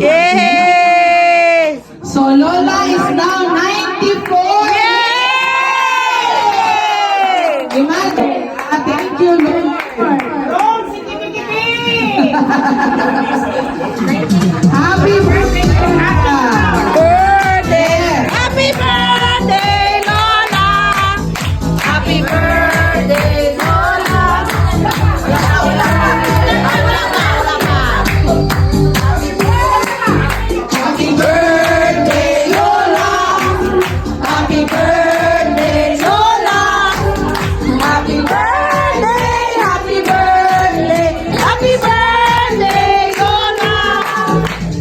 Yay! So Lola is now 94. Yay! Imagine. Thank you, Lord. Happy birthday, Lola. Birthday! Happy birthday, Lola! Happy birthday, Lola! Wala pa, wala pa. Wala pa, wala pa. Happy birthday, Lola. Happy birthday, Lola! Happy birthday, happy birthday, happy birthday, Lola!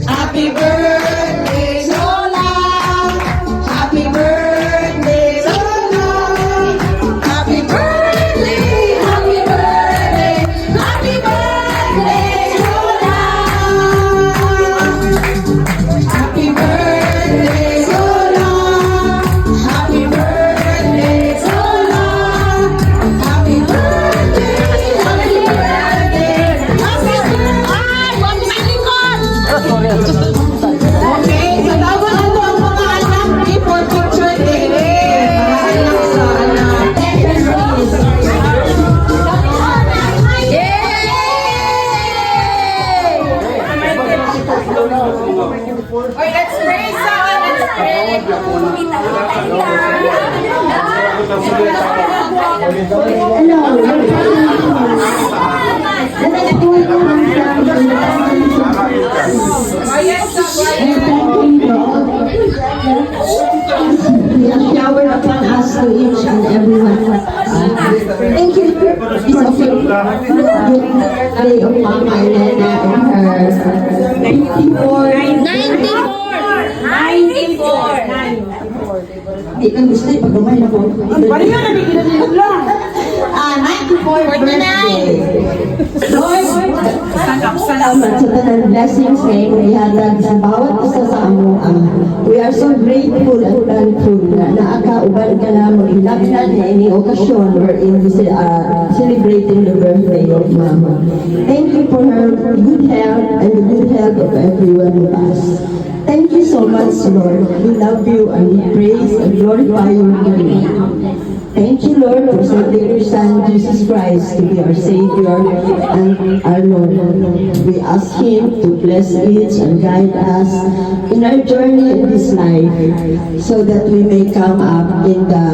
Happy birthday, Lola. Happy birthday, Lola. Happy birthday, happy birthday, happy birthday, Lola! Happy birthday, Lola. Happy birthday, Lola. Happy birthday, happy birthday. Ay, wag sa likod! Okay, so tawag na po ang mga anak before picture day. Anak sa anak. Oy, let's pray, son. Let's pray. Shower upon us to each and everyone. Thank you. It's okay. Day of Mama Elena and her 94. 94. Di kang gusto ipag-umay na po. 94 birthday. Lord, salamat sa tanang blessings na inihatag sa bawat isa sa amo. We are so grateful and thankful na naakauban ka na mag-ilaknan na ini okasyon wherein we celebrating the birthday of Mama. Thank you for her good health and the good health of everyone of us. Thank you so much, Lord. We love you and we praise and glorify your name. Thank you, Lord, for sending your Son, Jesus Christ, to be our Savior and our Lord. We ask Him to bless each and guide us in our journey in this life so that we may come up in the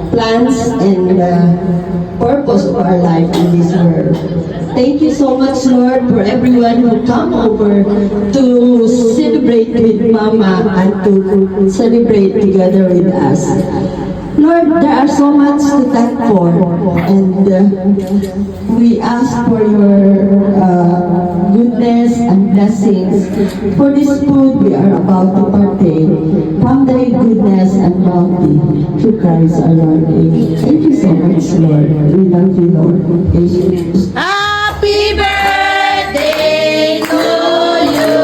plans and the purpose of our life in this world. Thank you so much, Lord, for everyone who come over to celebrate with Mama and to celebrate together with us. Lord, there are so much to thank for, and we ask for your goodness and blessings for this food we are about to partake from thy goodness and bounty through Christ our Lord. Thank you so much, Lord. We love you, Lord. Amen. Happy birthday to you!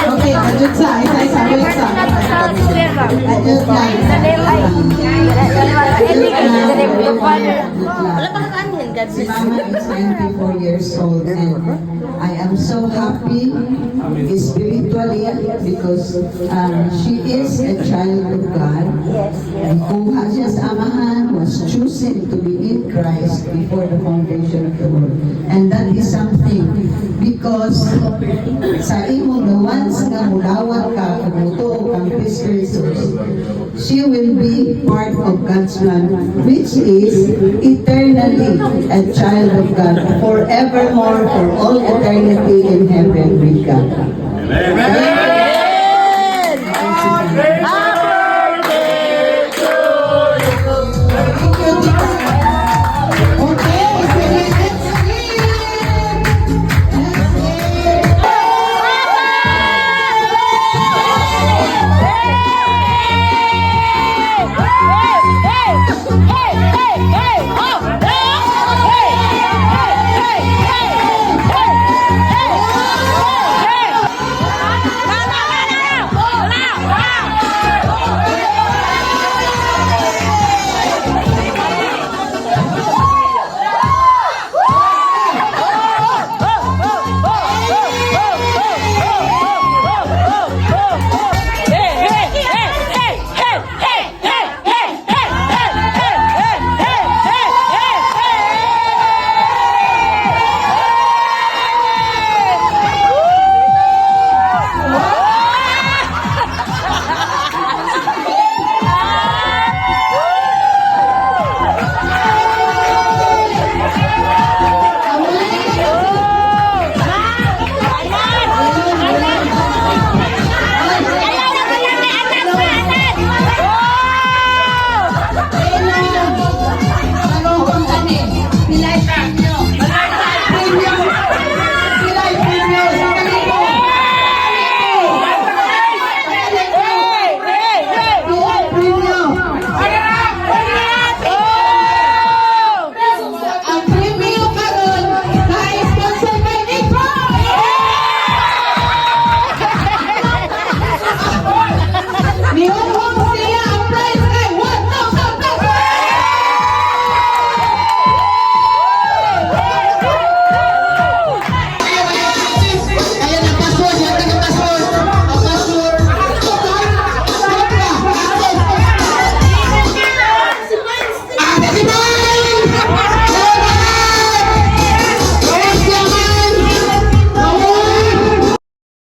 Okay, adjust sa, adjust sa. Si Mama is 94 years old and I am so happy spiritually because she is a child of God. Kung siya sa amahan was chosen to be in Christ before the foundation of the world. And that is something because sa imo the ones nga mulawat ka kumutuo kang Kristo Jesus, she will be part of God's plan, which is eternally a child of God, forevermore, for all eternity in heaven with God. Amen.